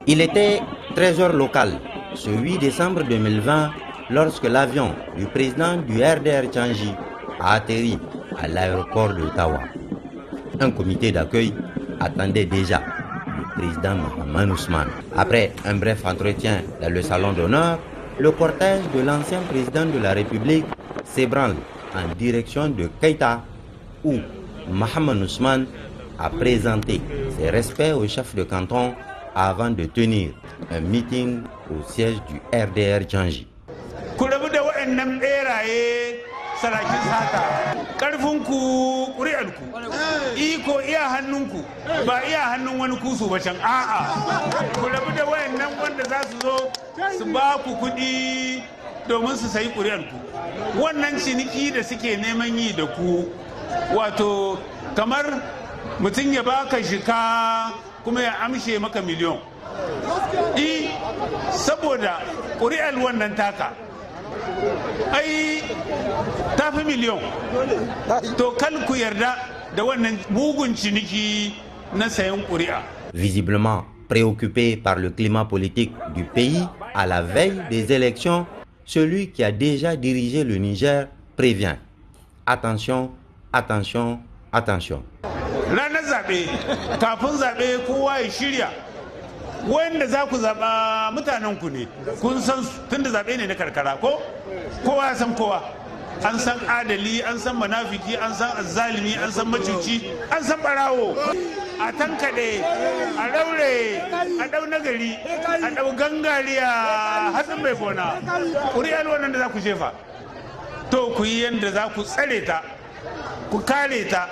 Il était 13 heures locales, ce 8 décembre 2020, lorsque l'avion du président du RDR Tchangi a atterri à l'aéroport de Tawa. Un comité d'accueil attendait déjà le président Mahaman Ousmane. Après un bref entretien dans le salon d'honneur, le cortège de l'ancien président de la République s'ébranle en direction de Keïta, où Mahaman Ousmane a présenté ses respects au chef de canton avant de tenir un meeting au siège du RDR Tchangi. Sarakin sata karfinku ƙuri'arku iko iya hannunku ba iya hannun wani kusu ba can a'a ku rabu da wayannan wanda za su zo su ba ku kuɗi domin su sayi ƙuri'arku. Wannan ciniki da suke neman yi da ku wato kamar mutum ya baka shika kuma ya amshe maka miliyon saboda ƙuri'ar wannan taka ai tafi miliyon to kan ku yarda da wannan mugun ciniki na sayan ƙuri'a. Visiblement préoccupé par le climat politique du pays à la veille des élections, celui qui a déjà dirigé le Niger prévient. Attention, attention, attention. Ranar zaɓe, kafin zaɓe kowa ya shirya. Wanda za ku zaɓa mutanenku ne, kun san tun da zaɓe ne na karkara ko? Kowa san kowa. An san adali, an san manafiki, an san azzalimi, an san macuci, an san ɓarawo. A tankaɗe, a ɗaure, a ɗau nagari, a ɗau gangariya hatsin mai gona. Ƙuri'ar wannan da za ku jefa. To ku yi yadda za ku tsare ta, ku kare ta,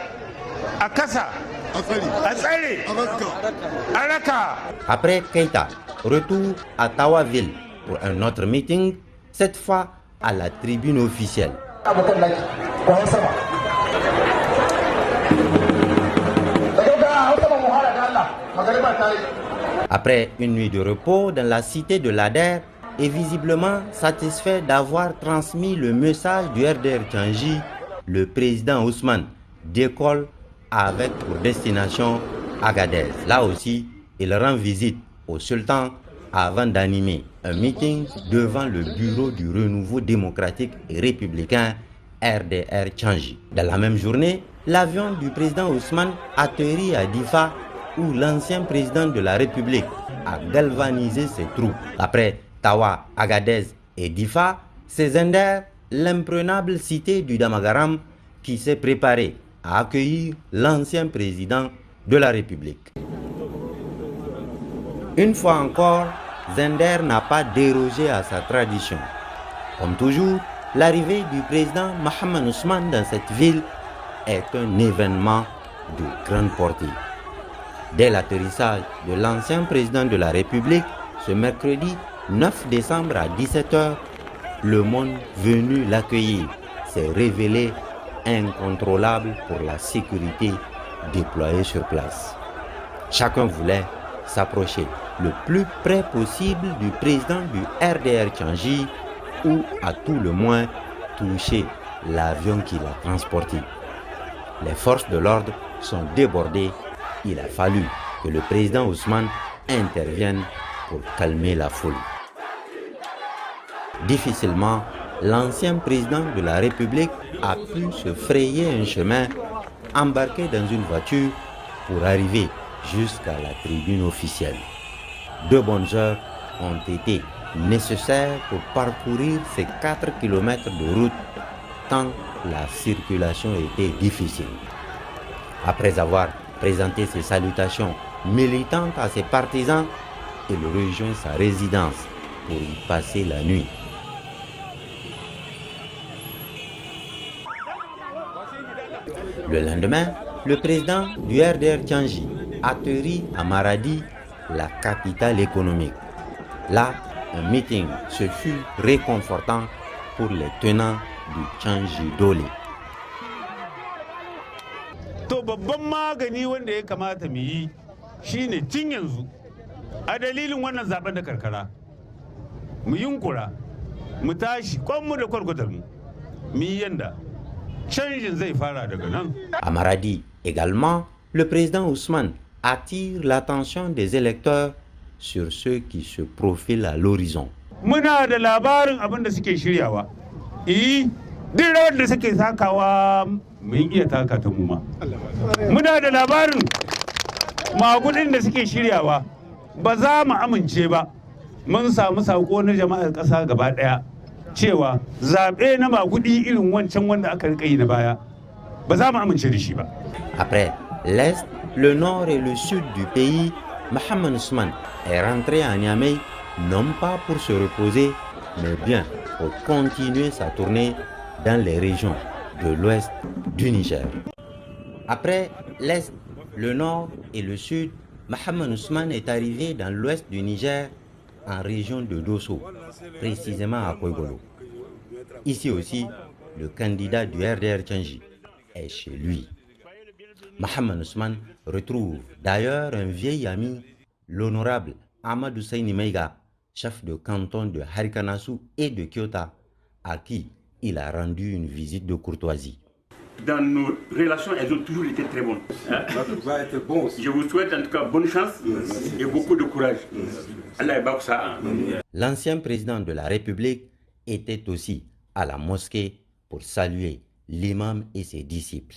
a kasa. Après Keïta, retour à Tawaville pour un autre meeting, cette fois à la tribune officielle. Après une nuit de repos dans la cité de l'Ader et visiblement satisfait d'avoir transmis le message du RDR Tchangi, le président Ousmane décolle avec pour destination Agadez. Là aussi, il rend visite au sultan avant d'animer un meeting devant le bureau du renouveau démocratique et républicain RDR Tchangi. Dans la même journée, l'avion du président Ousmane atterrit à Difa où l'ancien président de la République a galvanisé ses troupes. Après Tawa, Agadez et Difa, c'est Zender, l'imprenable cité du Damagaram, qui s'est préparé à accueillir l'ancien président de la République. Une fois encore, Zender n'a pas dérogé à sa tradition. Comme toujours, l'arrivée du président Mahaman Ousmane dans cette ville est un événement de grande portée. Dès l'atterrissage de l'ancien président de la République, ce mercredi 9 décembre à 17h, le monde venu l'accueillir s'est révélé incontrôlable pour la sécurité déployée sur place. Chacun voulait s'approcher le plus près possible du président du RDR Tchangi ou à tout le moins toucher l'avion qui l'a transporté. Les forces de l'ordre sont débordées. Il a fallu que le président Ousmane intervienne pour calmer la foule. Difficilement, l'ancien président de la République a pu se frayer un chemin, embarqué dans une voiture pour arriver jusqu'à la tribune officielle. 2 bonnes heures ont été nécessaires pour parcourir ces 4 kilomètres de route, tant la circulation était difficile. Après avoir présenté ses salutations militantes à ses partisans, il rejoint sa résidence pour y passer la nuit. Le lendemain, le président du RDR Tchangi atterrit à Maradi, la capitale économique. Là, un meeting se fut réconfortant pour les tenants du Tchangi Doli. To babban magani wanda ya kamata mu yi shine tun yanzu a dalilin wannan zaben da karkara mu yunkura mu tashi kwanmu da kwarkwatar mu yi yanda canjin zai fara daga nan. À Maradi également, le président Ousmane attire l'attention des électeurs sur ce qui se profile à l'horizon. Muna da labarin abin da suke shiryawa. Duk rawar da suke sakawa mun iya taka ta mu ma. Muna da labarin magudin da suke shiryawa. Ba za mu amince ba. Mun samu sako na jama'ar ƙasa gaba ɗaya cewa zaɓe na magudi irin wancan wanda aka rika yi na baya ba za mu amince da shi ba. Après l'Est, le Nord et le Sud du pays, Mohamed Ousmane est rentré à Niamey non pas pour se reposer, mais bien pour continuer sa tournée dans les régions de l'ouest du Niger. Après l'Est, le Nord et le Sud, Mohamed Ousmane est arrivé dans l'ouest du Niger, en région de Dosso, précisément à Koigolo. Ici aussi, le candidat du RDR Tchangi est chez lui. Mohamed Ousmane retrouve d'ailleurs un vieil ami, l'honorable Amadou Seyni Meiga, chef de canton de Harikanasu et de Kyota, à qui il a rendu une visite de courtoisie. Dans nos relations, elles ont toujours été très bonnes. Va être bon aussi. Je vous souhaite en tout cas bonne chance et beaucoup de courage. Allah est ça. L'ancien président de la République était aussi à la mosquée pour saluer l'imam et ses disciples.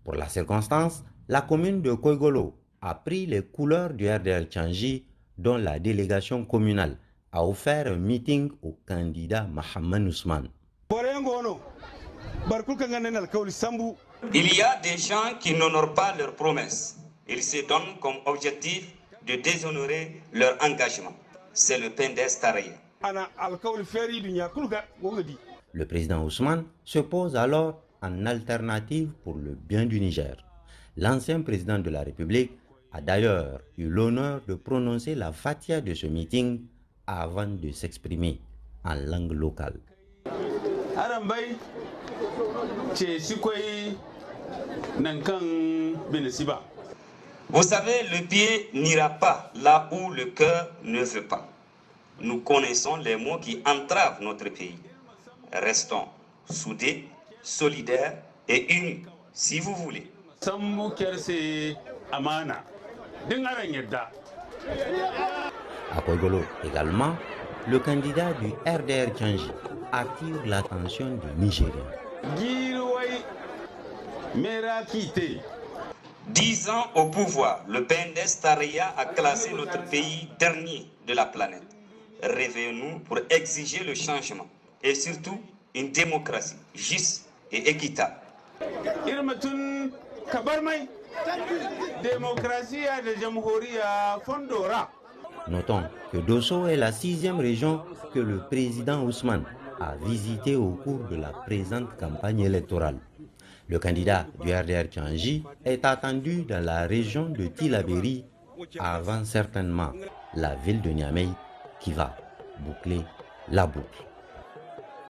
Pour la circonstance, la commune de Koigolo a pris les couleurs du RDR Tchangi, dont la délégation communale a offert un meeting au candidat Mohamed Ousmane. Il y a des gens qui n'honorent pas leurs promesses. Ils se donnent comme objectif de déshonorer leur engagement. C'est le Pendes Taraya. Le président Ousmane se pose alors en alternative pour le bien du Niger. L'ancien président de la République a d'ailleurs eu l'honneur de prononcer la fatia de ce meeting avant de s'exprimer en langue locale. Vous savez, le pied n'ira pas là où le cœur ne veut pas. Nous connaissons les mots qui entravent notre pays. Restons soudés, solidaires et unis, si vous voulez. À Koigolo également, le candidat du RDR Tchangi attire l'attention des Nigériens. 10 ans au pouvoir, le PNDS Taraya a classé notre pays dernier de la planète. Réveillons-nous pour exiger le changement et surtout une démocratie juste et équitable. Notons que Dosso est la 6e région que le président Ousmane a visitée au cours de la présente campagne électorale. Le candidat du RDR Tchangi est attendu dans la région de Tillabéri avant certainement la ville de Niamey qui va boucler la boucle.